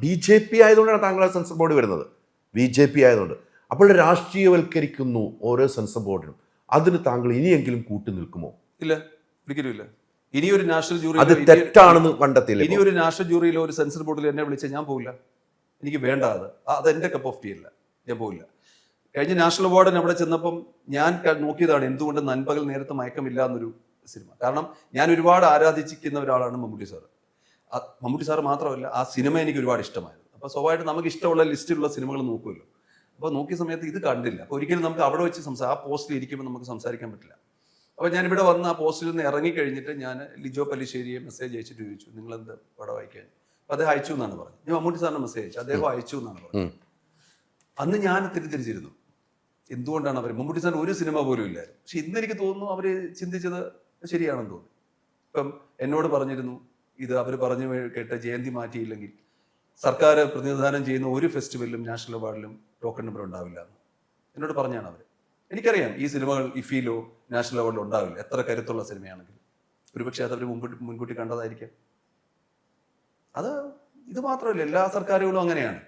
BJP ആയതുകൊണ്ടാണ് താങ്കൾ censor board വരുന്നത്. BJP ആയതുകൊണ്ട്. അപ്പോൾ രാഷ്ട്രീയവൽക്കരിക്കുന്നു ഓരോ സെൻസർ ബോർഡിനും. അതിന് താങ്കൾ ഇനിയെങ്കിലും കൂട്ടു നിൽക്കുമോ? ഇല്ല, ഒരിക്കലും ഇല്ല. ഇനിയൊരു നാഷണൽ ജൂറി, അത് തെറ്റാണെന്ന് കണ്ടെത്തിയില്ല. ഇനിയൊരു നാഷണൽ ജൂറിയിലോ ഒരു സെൻസർ ബോർഡിൽ എന്നെ വിളിച്ചാൽ ഞാൻ പോകില്ല. എനിക്ക് വേണ്ട, അത് എൻ്റെ കപ്പ് ഓഫ് ടീ അല്ല, ഞാൻ പോകില്ല. കഴിഞ്ഞ നാഷണൽ അവാർഡിന് അവിടെ ചെന്നപ്പം ഞാൻ നോക്കിയതാണ് എന്തുകൊണ്ട് നൻപകൽ നേരത്തെ മയക്കമില്ല എന്നൊരു സിനിമ. കാരണം ഞാൻ ഒരുപാട് ആരാധിച്ചിരിക്കുന്ന ഒരാളാണ് മമ്മൂട്ടി സാറ്. മമ്മൂട്ടി സാറ് മാത്രമല്ല, ആ സിനിമ എനിക്ക് ഒരുപാട് ഇഷ്ടമായിരുന്നു. അപ്പോൾ സ്വാഭാവികമായിട്ട് നമുക്ക് ഇഷ്ടമുള്ള ലിസ്റ്റിലുള്ള സിനിമകൾ നോക്കുമല്ലോ. അപ്പോൾ നോക്കിയ സമയത്ത് ഇത് കണ്ടില്ല. അപ്പോൾ ഒരിക്കലും നമുക്ക് അവിടെ വെച്ച് ആ പോസ്റ്റിൽ ഇരിക്കുമ്പോൾ നമുക്ക് സംസാരിക്കാൻ പറ്റില്ല. അപ്പോൾ ഞാനിവിടെ വന്ന് ആ പോസ്റ്റിൽ നിന്ന് ഇറങ്ങിക്കഴിഞ്ഞിട്ട് ഞാൻ ലിജോ പല്ലിശ്ശേരിയെ മെസ്സേജ് അയച്ചിട്ട് ചോദിച്ചു, നിങ്ങളെന്ത് പടം വായിക്കാൻ? അപ്പോൾ അദ്ദേഹം അയച്ചു എന്നാണ് പറഞ്ഞത്. ഞാൻ മമ്മൂട്ടി സാറിന് മെസ്സേജ് അയച്ചു, അദ്ദേഹം അയച്ചു എന്നാണ് പറഞ്ഞത്. അന്ന് ഞാൻ തിരിച്ചിരുന്നു, എന്തുകൊണ്ടാണ് അവർ, മമ്മൂട്ടി സാറിന് ഒരു സിനിമ പോലും ഇല്ലായിരുന്നു. പക്ഷെ ഇന്ന് എനിക്ക് തോന്നുന്നു അവർ ചിന്തിച്ചത് ശരിയാണെന്ന് തോന്നുന്നു. ഇപ്പം എന്നോട് പറഞ്ഞിരുന്നു, ഇത് അവർ പറഞ്ഞു കേട്ട ജയന്തി മാറ്റിയില്ലെങ്കിൽ സർക്കാർ പ്രതിനിധാനം ചെയ്യുന്ന ഒരു ഫെസ്റ്റിവലിലും നാഷണൽ അവാർഡിലും ടോക്കൺ നമ്പർ ഉണ്ടാവില്ല എന്ന് എന്നോട് പറഞ്ഞാണ് അവർ. എനിക്കറിയാം ഈ സിനിമകൾ ഇഫിയിലോ നാഷണൽ അവാർഡിലോ ഉണ്ടാവില്ല, എത്ര കരുത്തുള്ള സിനിമയാണെങ്കിലും. ഒരുപക്ഷെ അത് അവർ മുൻകൂട്ടി കണ്ടതായിരിക്കാം. ഇത് മാത്രമല്ല, എല്ലാ സർക്കാരുകളും അങ്ങനെയാണ്.